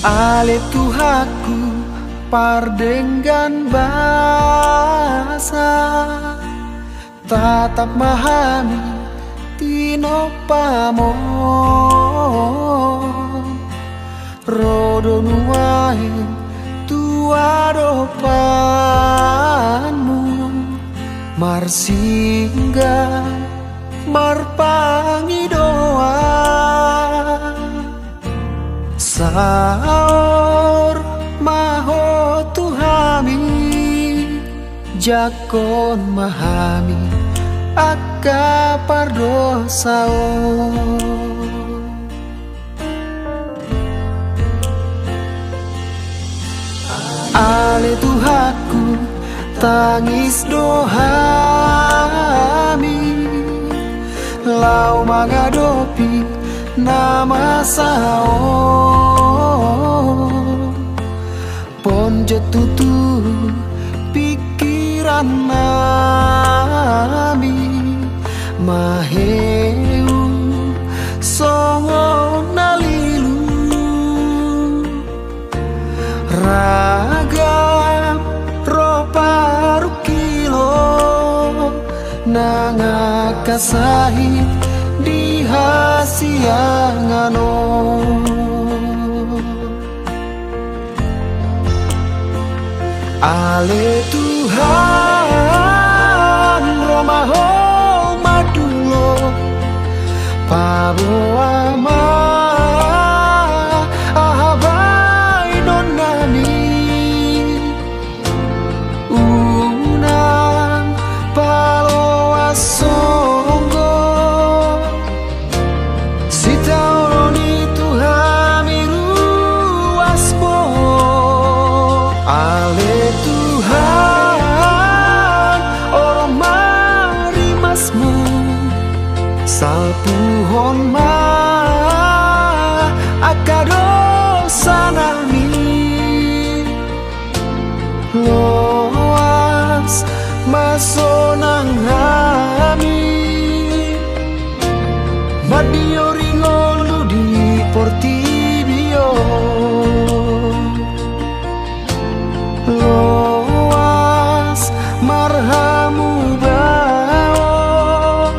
Ale Tuhaku pardenggan bahasa tatap mahami tino pamon rodo nuahe tuadopanmu marsingga marpangi doa saor maho Tuhami jakon mahami akka pardosao Ale Tuhaku tangis dohami lau mangadopi nama sao pon jetutu pikiran nami maheu songo nalilu ragam roparu kilo nangakasahi di hasiangano Ale Tuhan romaho madulo paboama ahabai nonani unang paloa songgo sitauroni Tuhami ruasmo Ale Tuhan orang marimasmu salpuhon ma akadosa nami loas masonang hami madio ringolu di portibio loas marhamu bao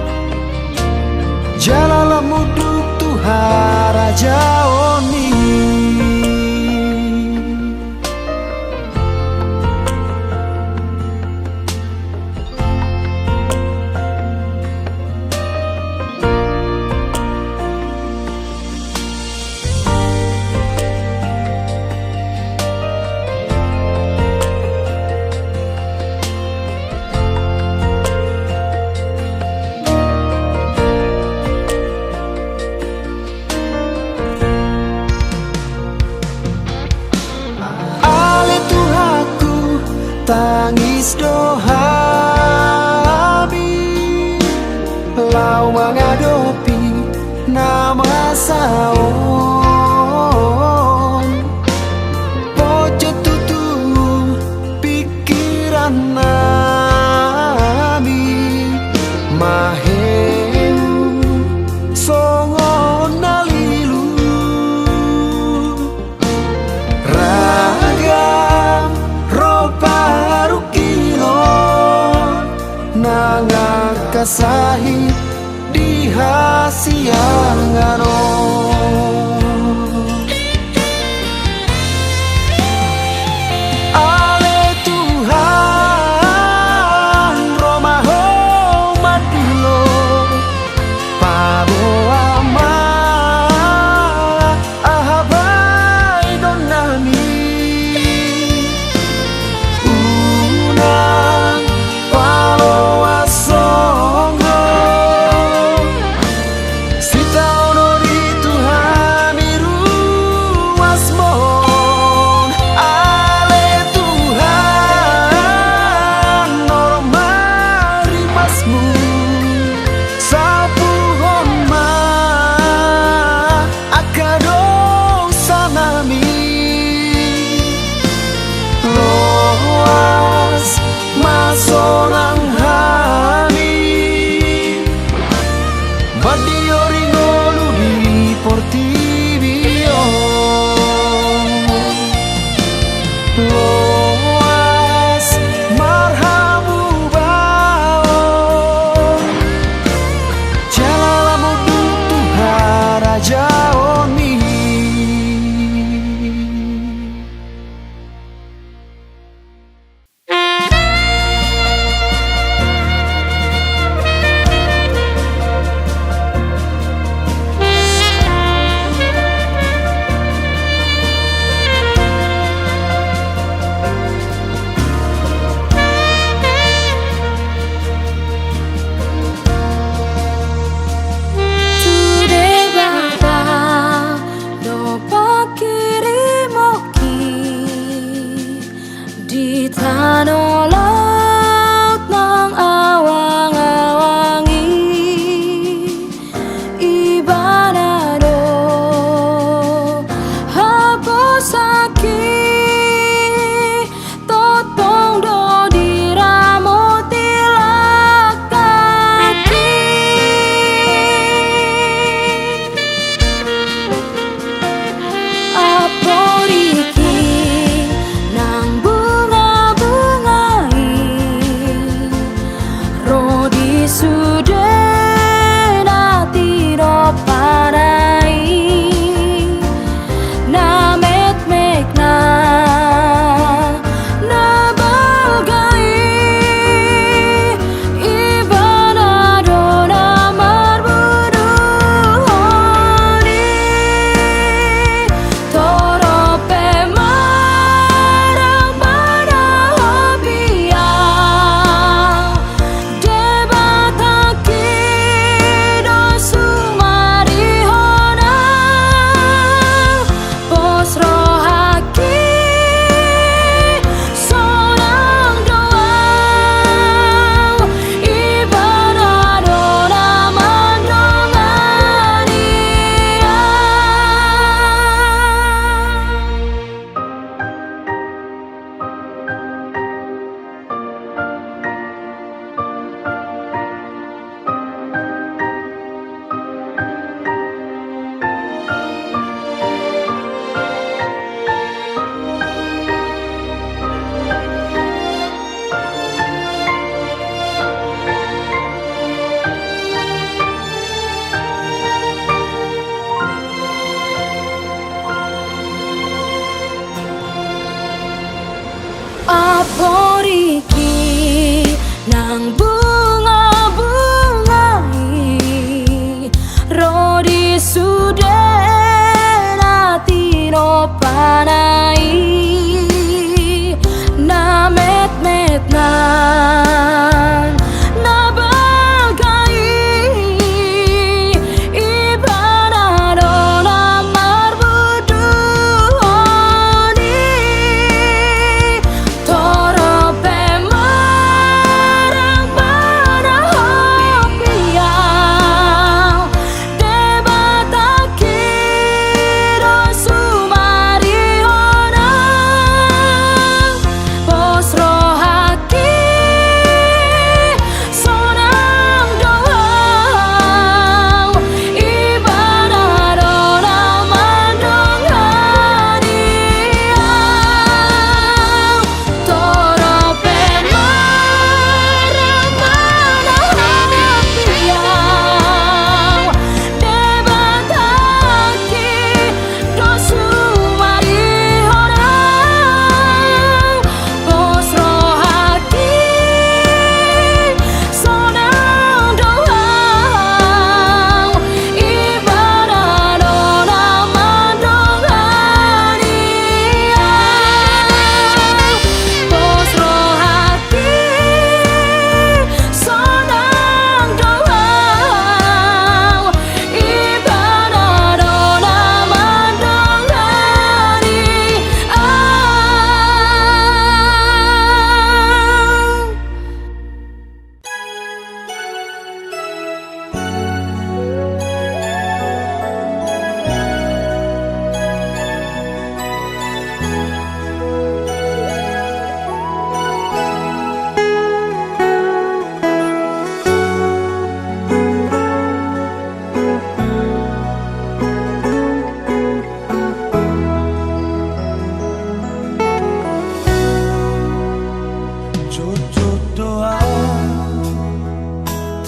jalala muduk Tuhara jaoni tangis dohami lau mengadopi nama saon pojok tutu pikiran nami maheu songo nalilu ragam roparu kilo nangakasahi di hasiangano Ale Tuhan romaho madulo paboama ahabai donami unang paloa songo sitaonori Loas marhamu baon Jalalamu Tuhan Raja Oni.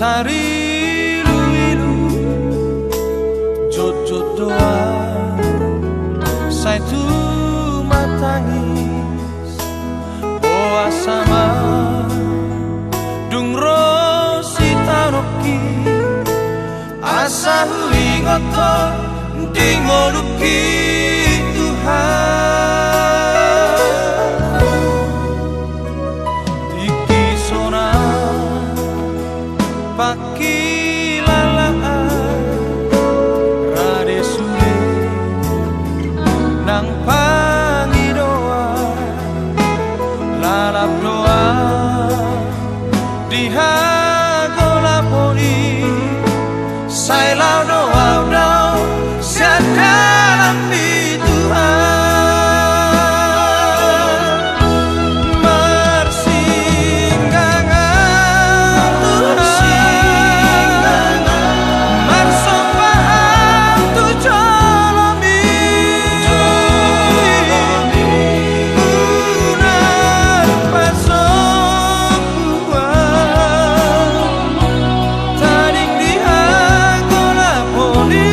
tari ilu-ilu jot-jot doa saya tu matangis boa sama dung rosi taroki asa hui ngotor dingoluki Tuhan iki sona paki lalaan rade sule nang pangi doa lalap doa dihago lapori sai lao doa doa dalam di Tuhan mersinggangan Tuhan mersopaham tu jolomi unar pasok buah taring dihago laponi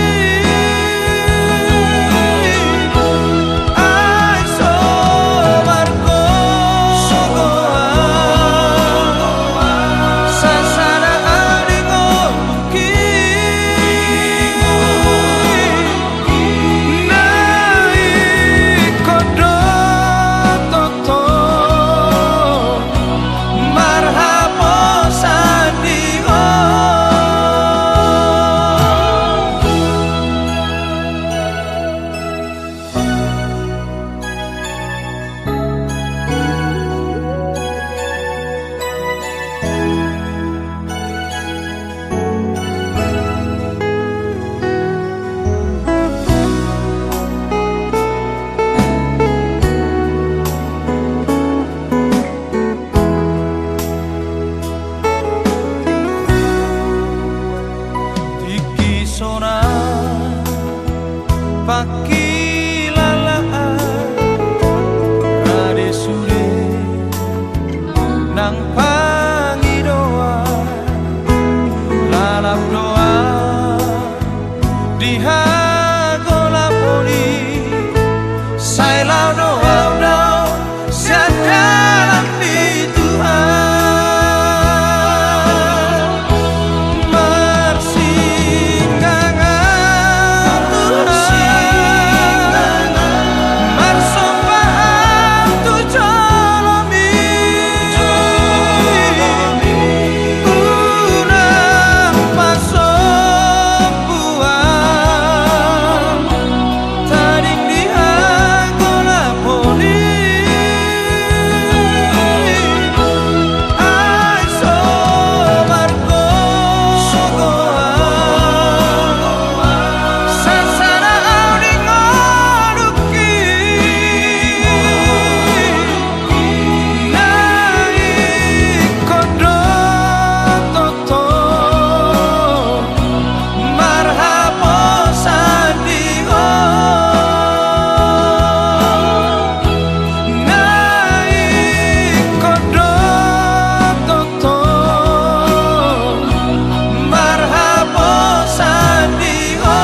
paki lalaan rade sule nang pangi doa lalap doa dihago lapori sai lao doa doa dalam di Tuhan mersinggangan Tuhan mersopaham tu jolomi unar pasok buah taring dihago laponi ai somargo sogoa sasana auding ngoduki nai kodok toto marhabo sandiho nai kodok toto marhabo sandiho.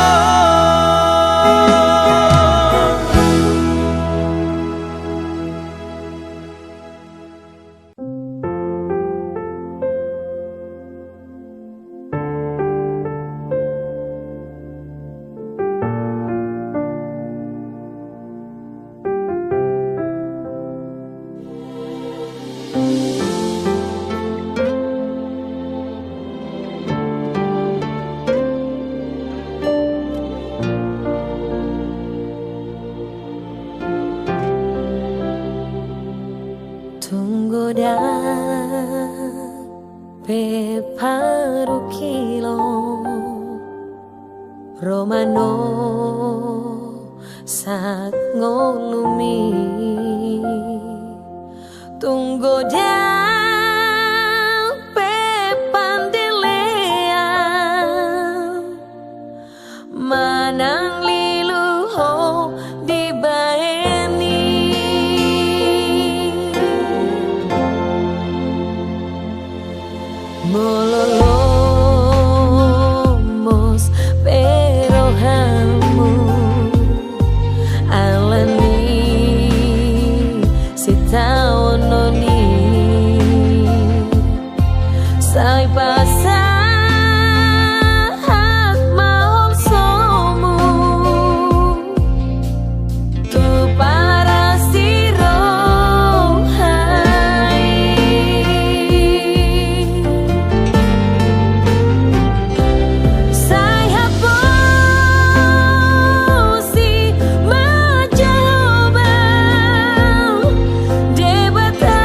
Tunggu dah peparu kilo Romano sak ngolumi tunggu dah pepandelea manang lilu ho di baeni mololo sitaono ni sai pasahat mahol somu tu para siro hai sai hapusi majoba debatan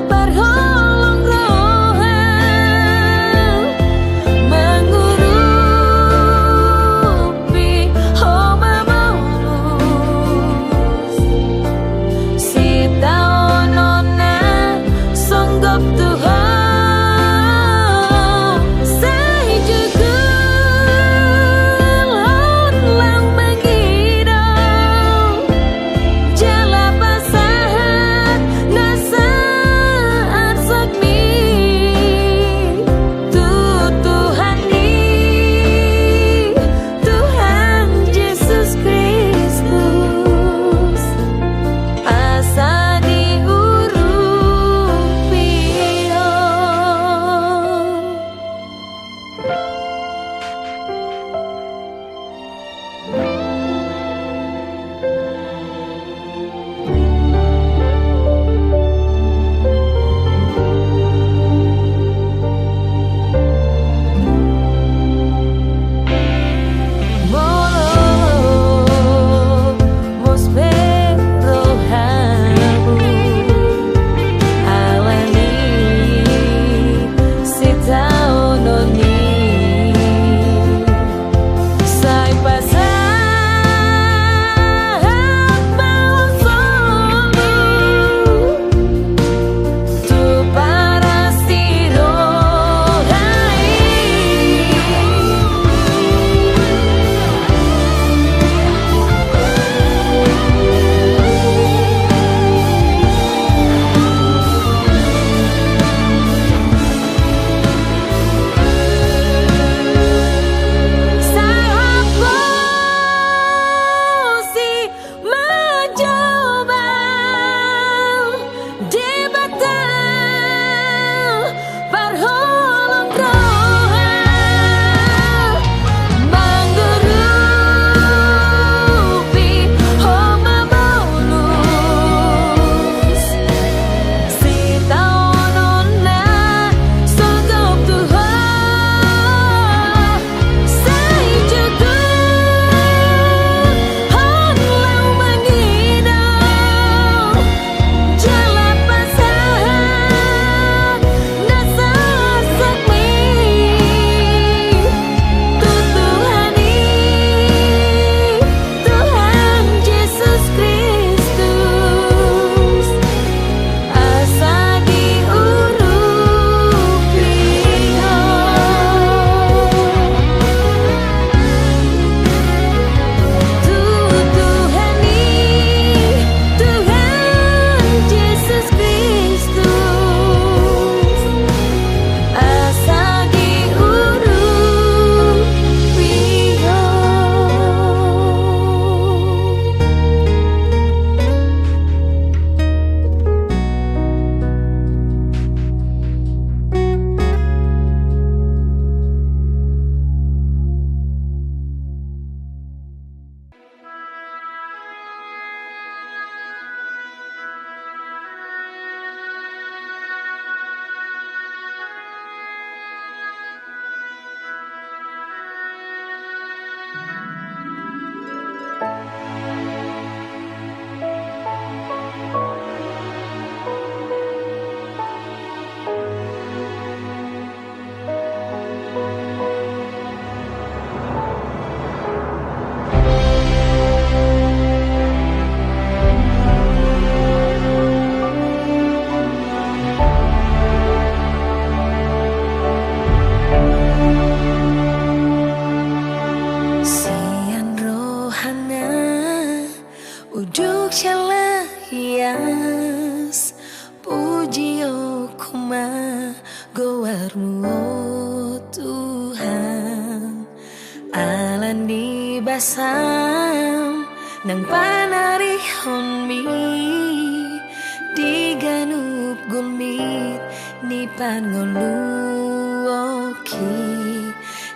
berholong roha mengurupi homa maulus si taonona songgop Tuhan sai jugulon lang mengidau jala pasahat nasaat sakmi tu Tuhan Yesus Kristus asa diurupi Molo mospero habu alani sitaono ni sai pasahat mahol somu tu para siro hai sai hapusi majoba debatan berholong roha mengurupi homa maulus si taonona songgop Tuhan sai jugulon lang mengidau jala pasahat nasaat sakmi tu Tuhan Yesus Kristus asa diurupi tu Tuhan Yesus Kristus asa diurupi Sian rohana uduk shala hias puji okuma gowarmu oh Tuhan alan di basam nang panarihon mi pan ngoluoki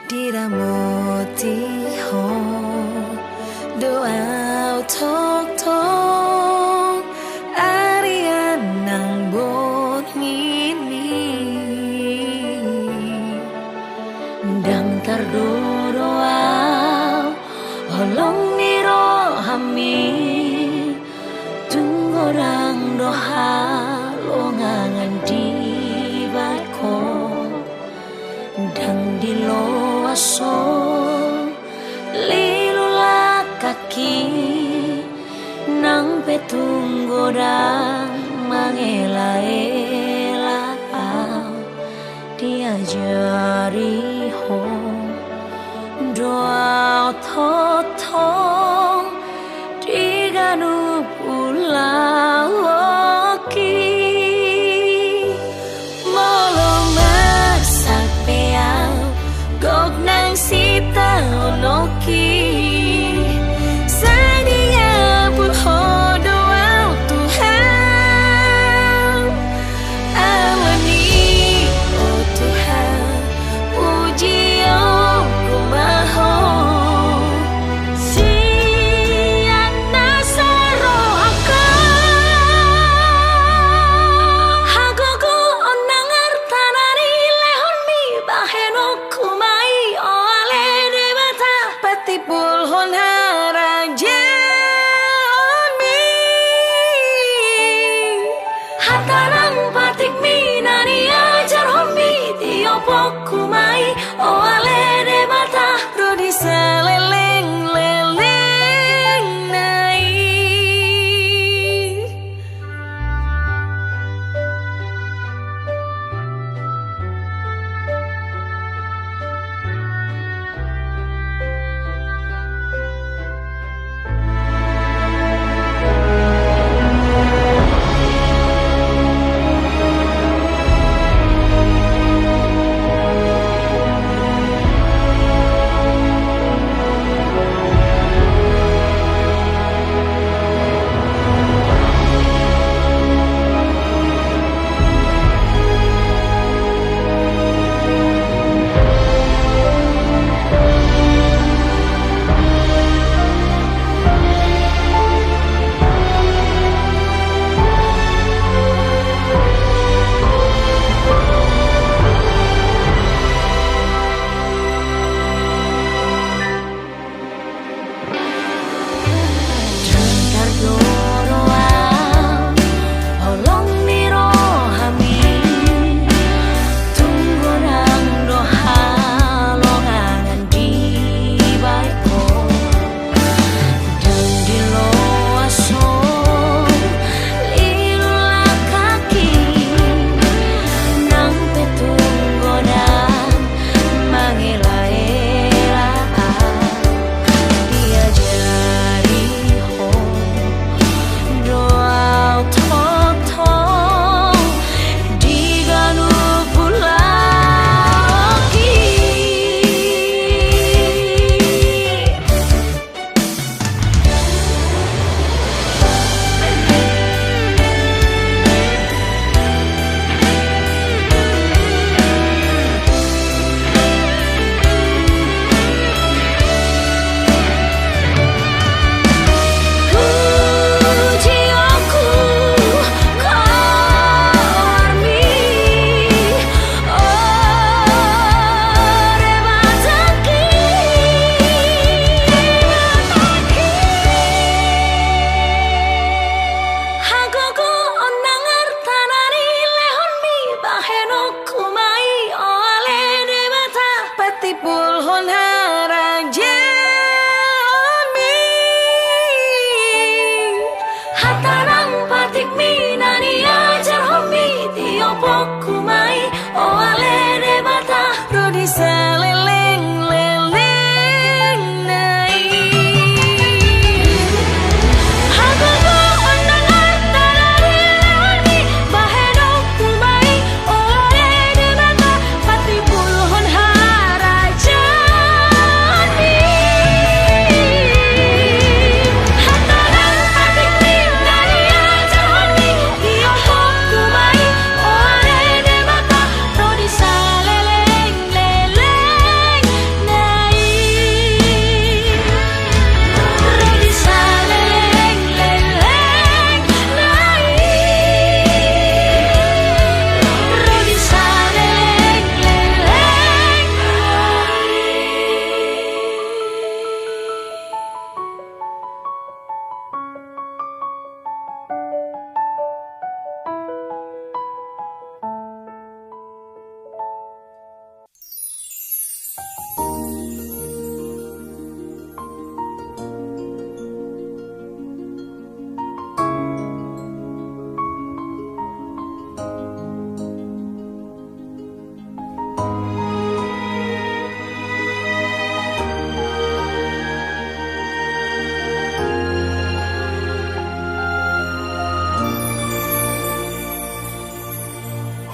diramoti ho doa thok thok arian nang bon ngini dang tardoro holong niro hami tungorang doha longangan di batko dang di lo aso lilula kaki nang petunggodang mangela-ela diajari ho doa thotong diganu pulawoki molong masak peau gok nang sita onoki sania pun ho doa Tuhan awani oh Tuhan puji oh kumaho si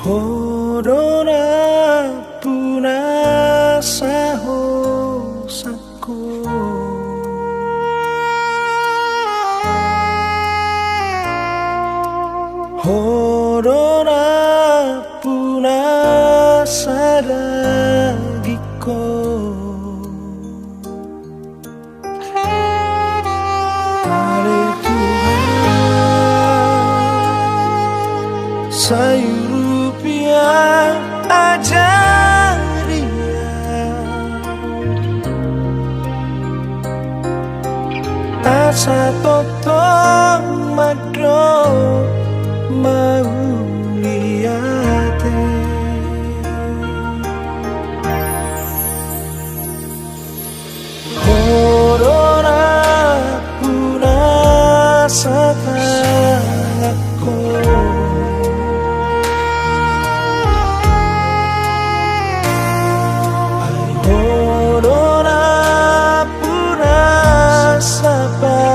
Hodona puna saho sako Hodona puna sadagiko Hale Tuhan sayur rupiah ajaria asa totong mado mauliate Corona puna satako Corona puna sapamangan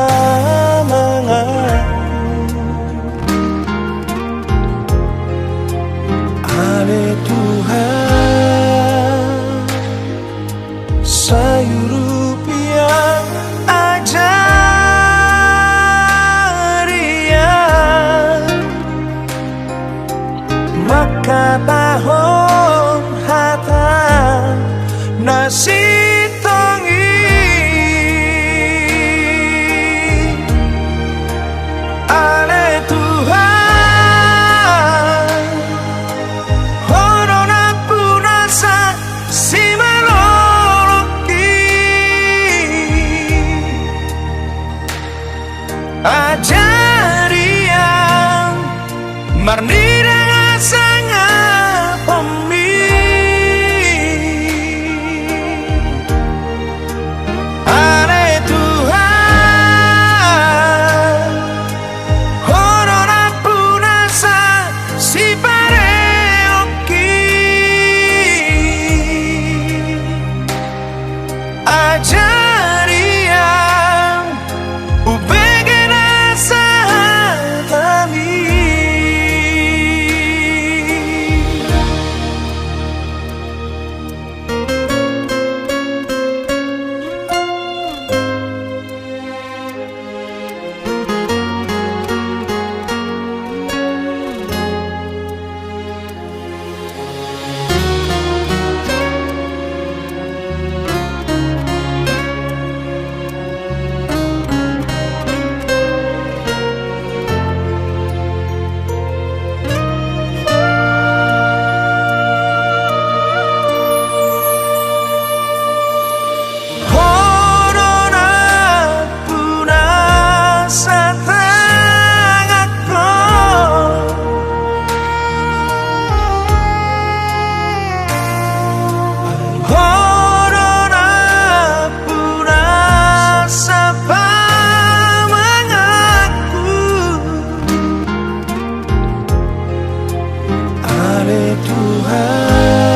Ale Tuhan sayur rupiah ajaria maka tahun hata nasi tongi Ale Tuhan Corona punasa si meloloki ajaria marnira sangat pemi Ale Tuhan Corona punasa si pareoki ajaria ubegena sahatami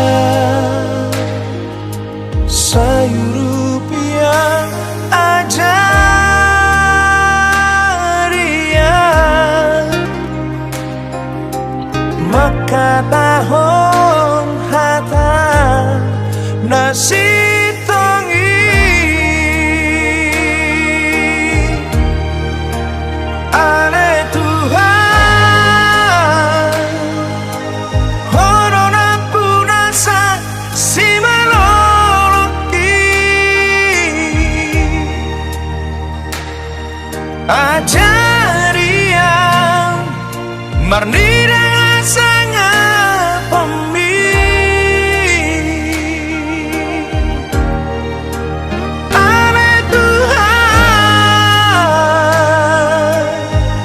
Tuhan sayur rupiah ajaria maka tahun hata nasi tongi Ale Tuhan Corona punasa si meloloki ajaria marnira sangat pemi Ale Tuhan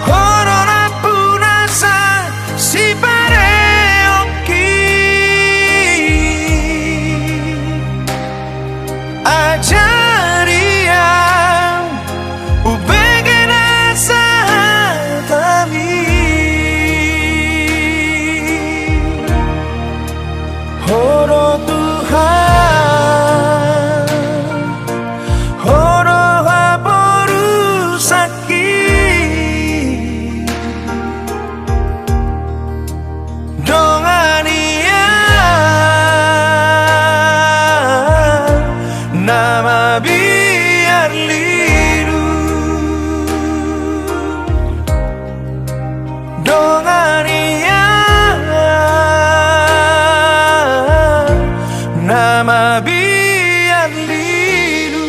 Corona punasa si pareoki ajaria ubegena sahatami ongania nama biar liru.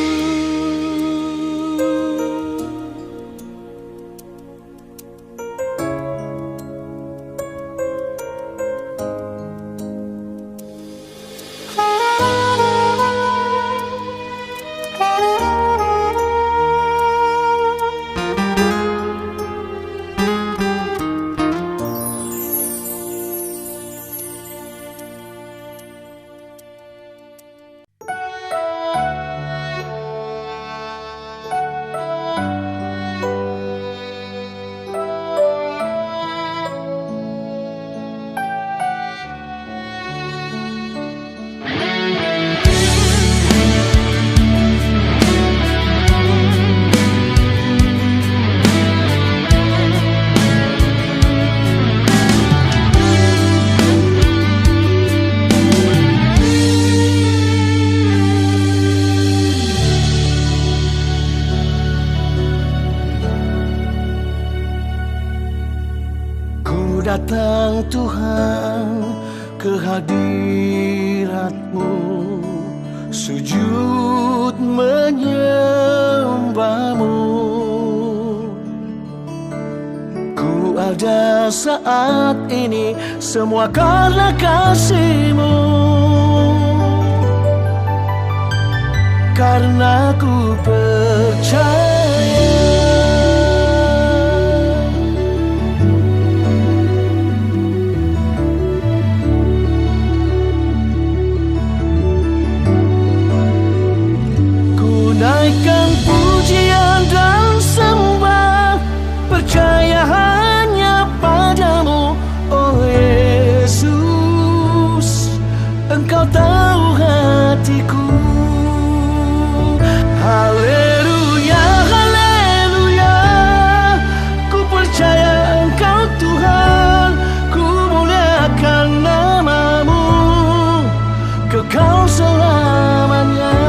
Ku datang Tuhan ke hadirat-Mu, sujud menyembah-Mu. Ku ada saat ini semua karena kasih-Mu, karena ku percaya naikkan pujian dan sembah, percaya hanya padamu, oh Yesus. Engkau tahu hatiku. Haleluya, haleluya, ku percaya Engkau Tuhan, ku muliakan nama-Mu, kekal selamanya.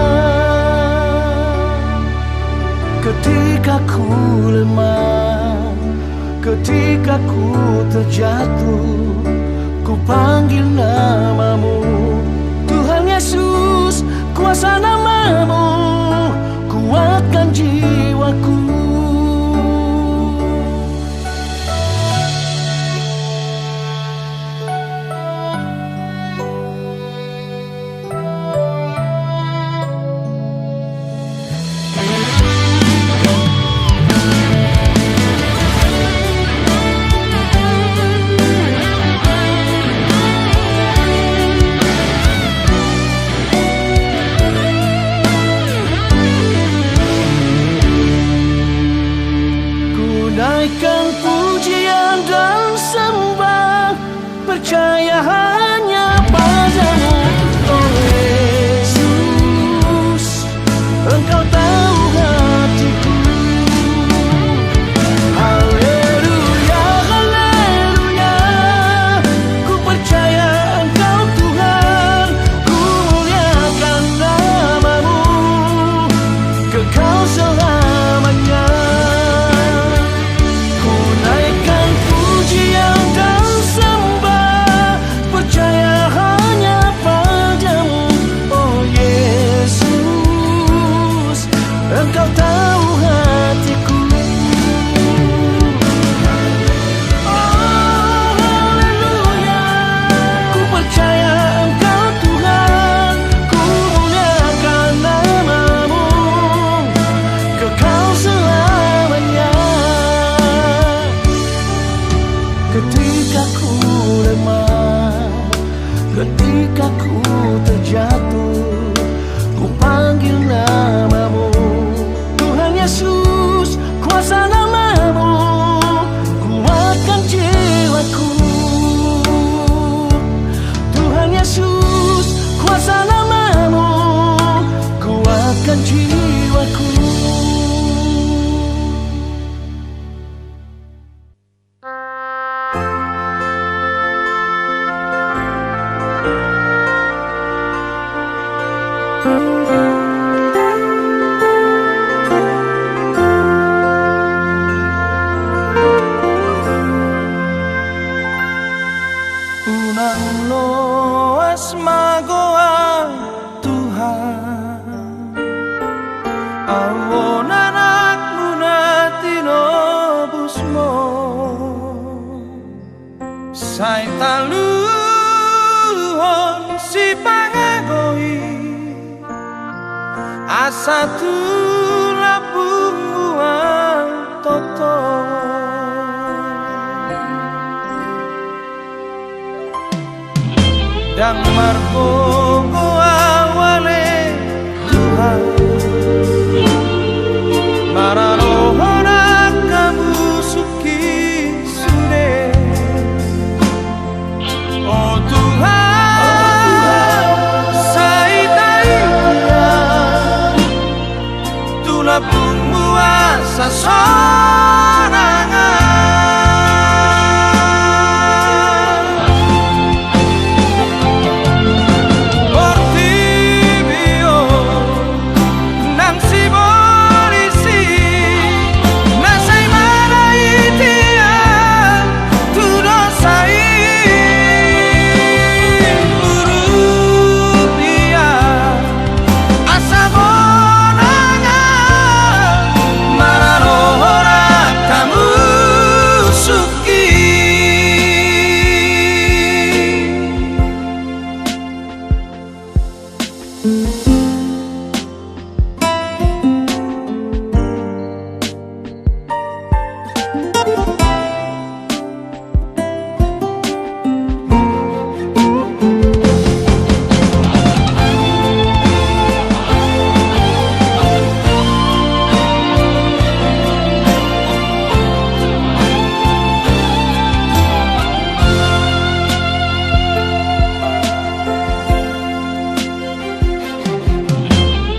Ketika ku lemah, ketika ku terjatuh, ku panggil nama-Mu, Tuhan Yesus. Kuasa nama-Mu kuatkan jiwaku. Naikkan pujian dan sembah, percaya hanya padamu, oh Yesus. Engkau tahu hatiku. Haleluya, haleluya, ku percaya Engkau Tuhan, ku muliakan nama-Mu, kekal selamanya. Engkau tahu hatiku. Oh haleluya, ku percaya Engkau Tuhan, ku muliakan nama-Mu, kekal selamanya. Ketika ku lemah, ketika ku terjatuh, ku panggil nama-Mu, Yesus. Kuasa nama-Mu kuatkan jiwaku, Tuhan Yesus. Kuasa nama-Mu kuatkan jiwaku. nang loas magoa Tuhan awon anakmu natino busmo sai taluhon si pangagoi asa tulapung buang toto dan margo awale Tuhan mararohona kamu suki sude oh Tuhan saitai dia tulapung muasa sorangan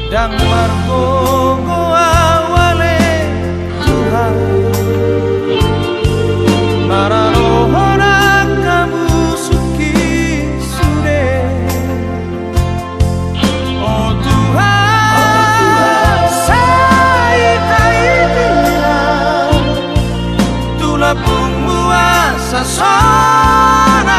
dan margo awale Tuhan mararohona kamu suki sude oh Tuhan saitai dia tulapung muasa sorangan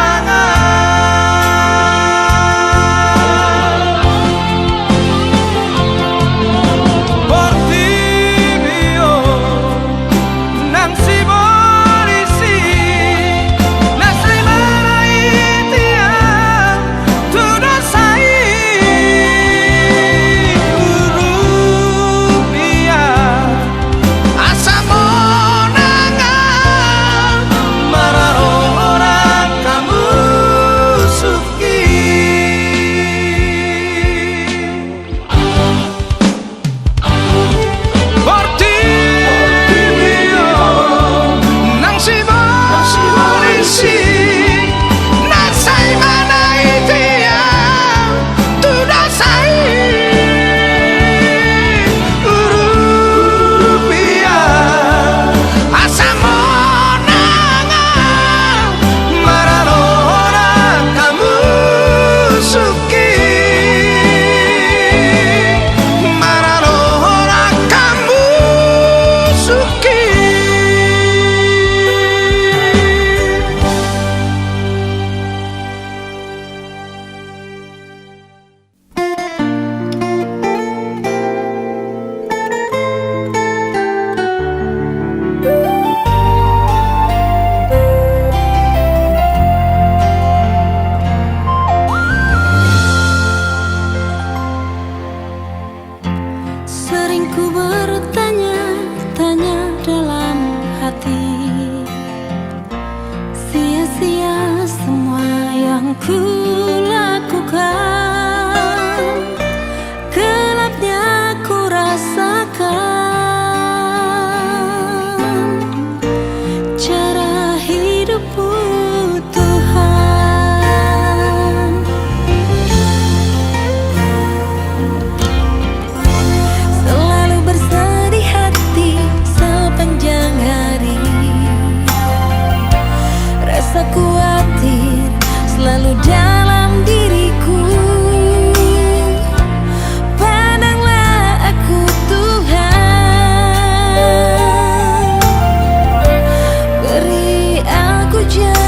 Beri aku jalan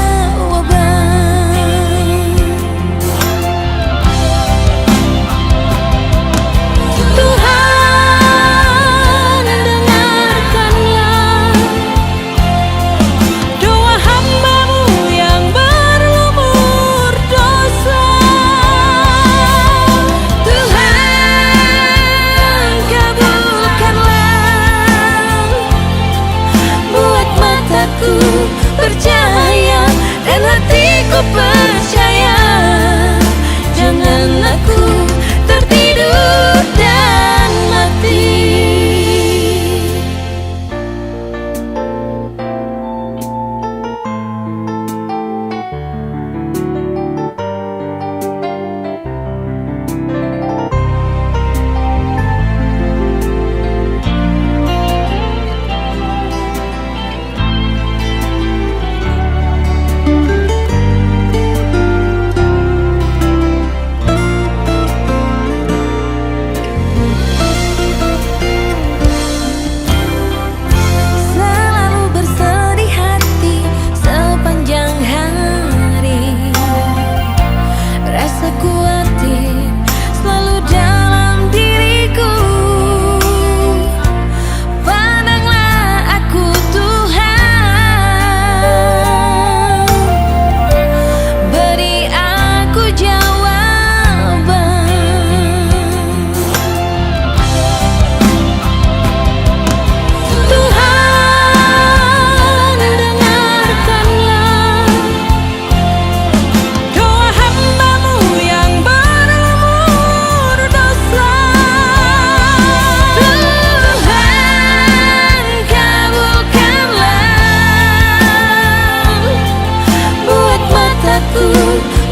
hatiku percaya, jangan aku tertidur dan mati.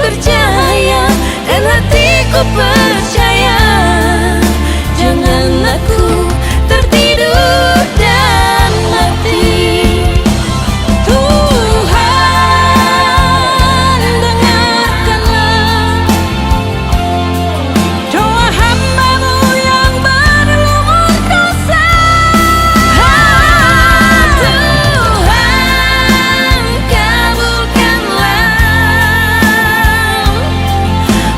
Percaya dan hatiku percaya, jangan aku tertidur dan mati. Tuhan, dengarkanlah doa hamba-Mu yang berlumur dosa. Tuhan, kabulkanlah,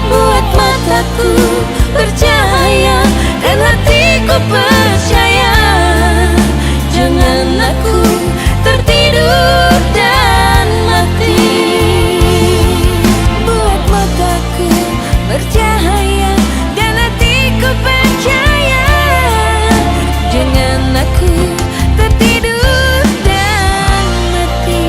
buat mataku percaya dan hatiku percaya, jangan aku tertidur dan mati. Buat mataku percaya dan hatiku percaya, jangan aku tertidur dan mati.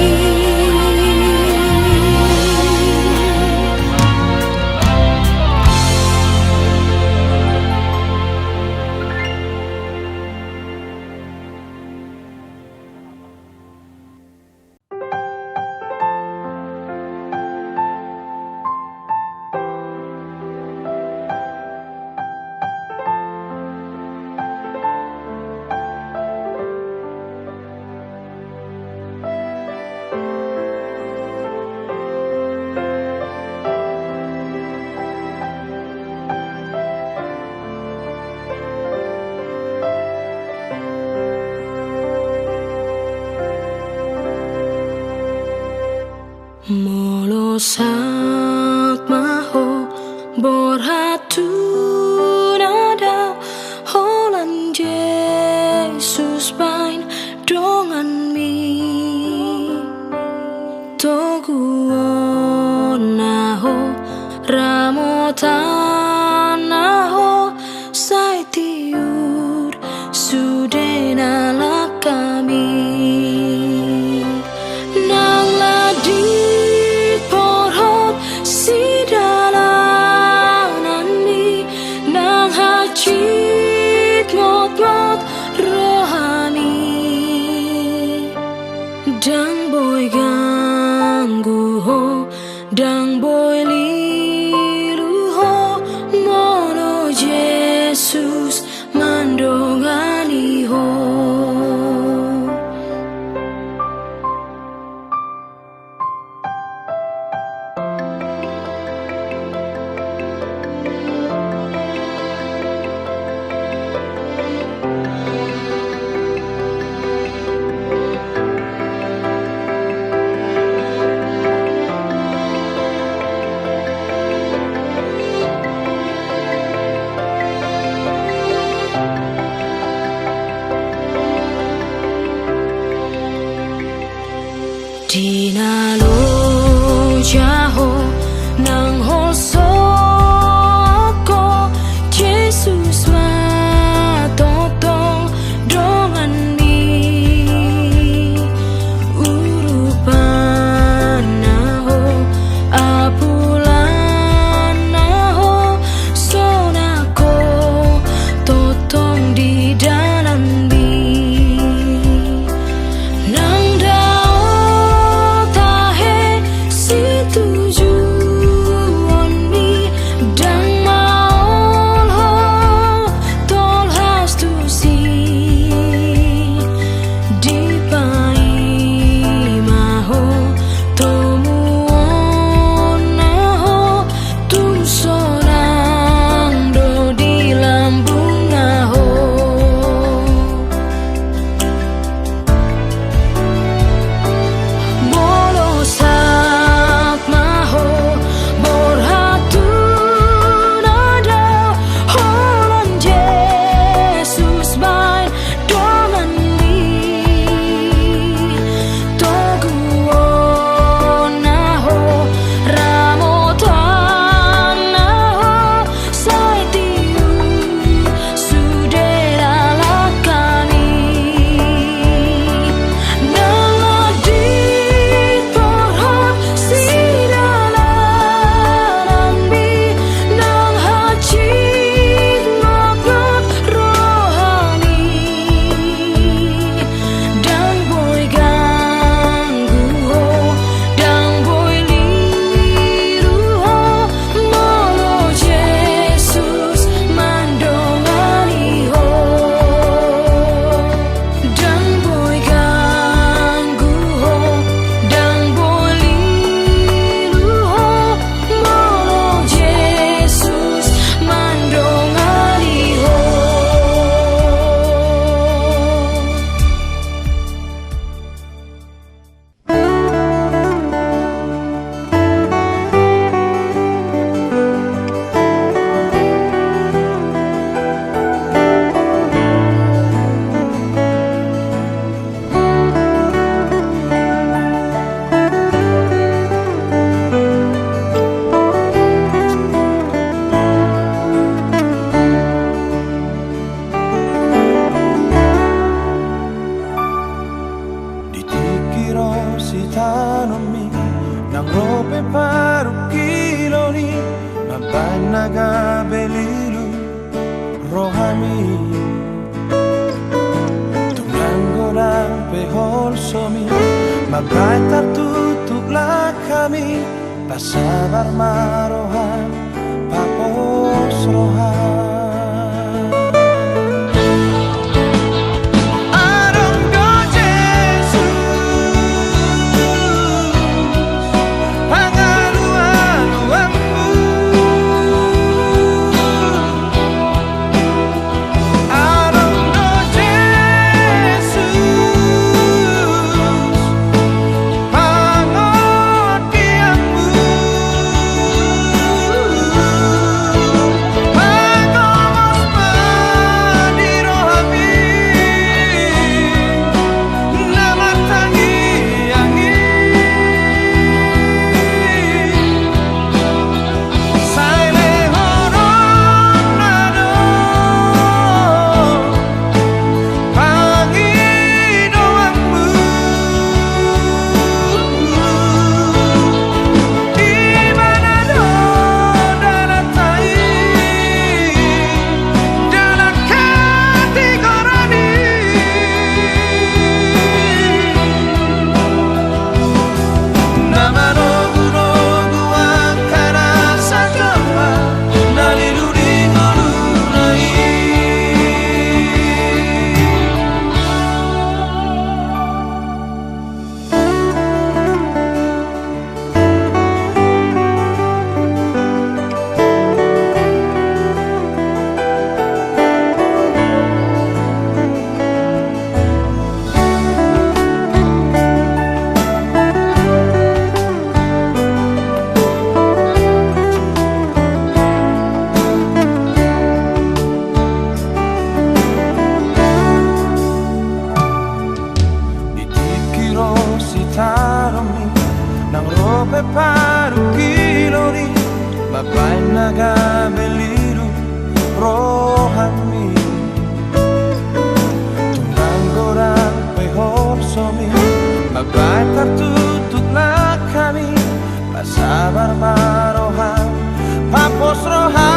Molosat maho borhatu nada holan Jesus bain dongan mi toguon naho ramotan naho saitiur sudena lakami nang ladi porhot si dalanani nang hacit mot-mot rohani dang boy ganggu ho dang boy liru ho mono Jesus mandongani ho. Dinalo jaho nang hosoko Jesus matotong dongan mi urupan naho nang rope parukiloni mabanaga belilu rohami tunganggolang pehol somi mabay tartutuklah kami pasabar marohan papos rohan. Nang rope parukiloni mabay nagameliru rohami tunanggorang pehor somi mabay tartutuklah kami pasabar marohan papos rohan.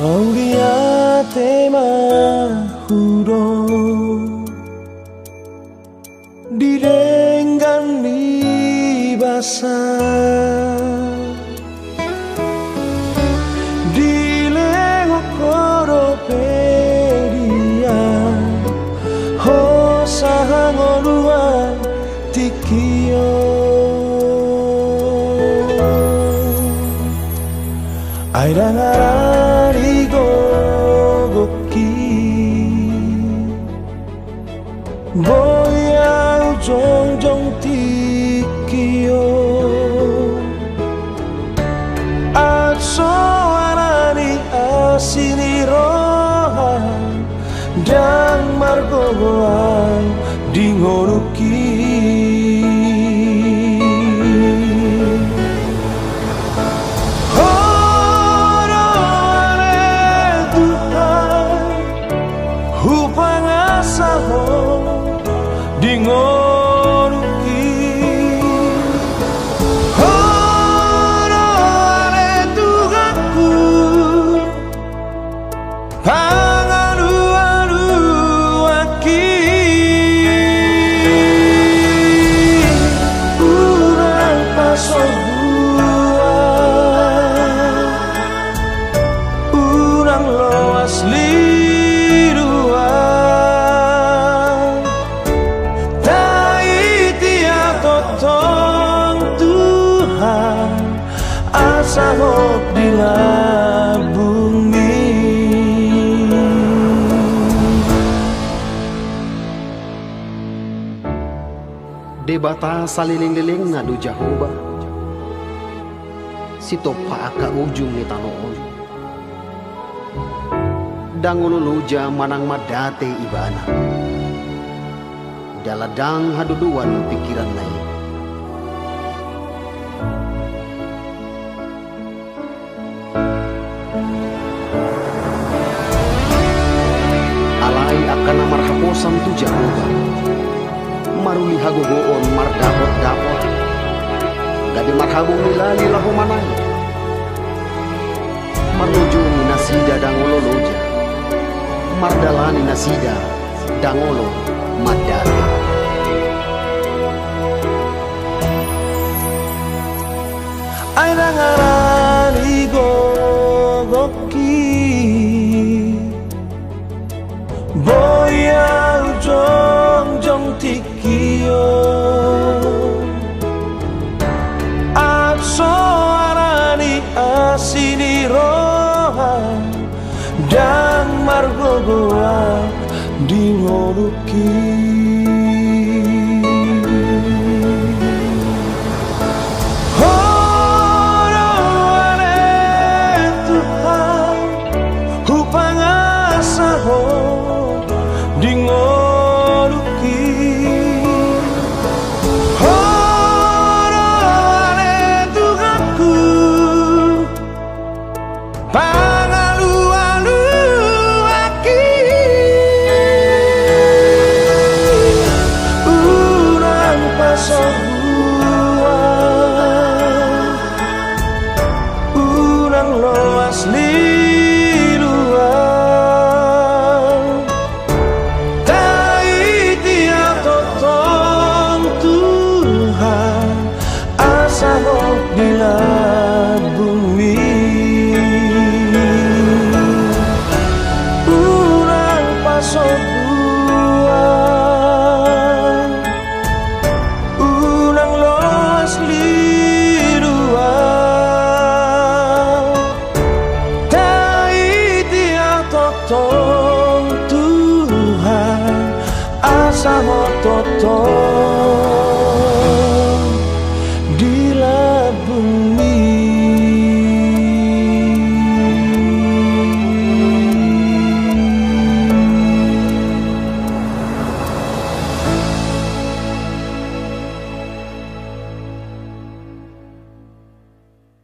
Aulia tema huro Direnggan di basah Dilengok koropedia Hosahangoluan tikio Airangarari gogoki Boya ujong-jong tikio Atso arani asini rohan Dan margogoan dingoruki Dingoruki Horo ale tugaku Pangalu-alu-aki Urang pasobuan Urang loas Sahok di bumi Debata saliling-liling ngadu jahoba Sitopa aka ujung ni tanoon Dangululuja manang madate ibana Daladang haduduan pikiran naik Karena marhaposan tu jahoba Maruli hagogoon mardapot-dapot Gadi marhabong nilali laho manay Marlujo ni nasida dangolo loja Mardalani nasida dangolo madate Ay nangarani gogoki Boya ujong-jong tikio Atso arani asini rohan Dan margogoa dingoruki Horo ale Tuhan Hupangasaho Dingoruki Horo ale tugaku Pangalu-alu-aki Urang pasobuan Urang loas bumi Urang pasobuan Urang loas liruan Tai tiang totong Tuhan Asa mo totong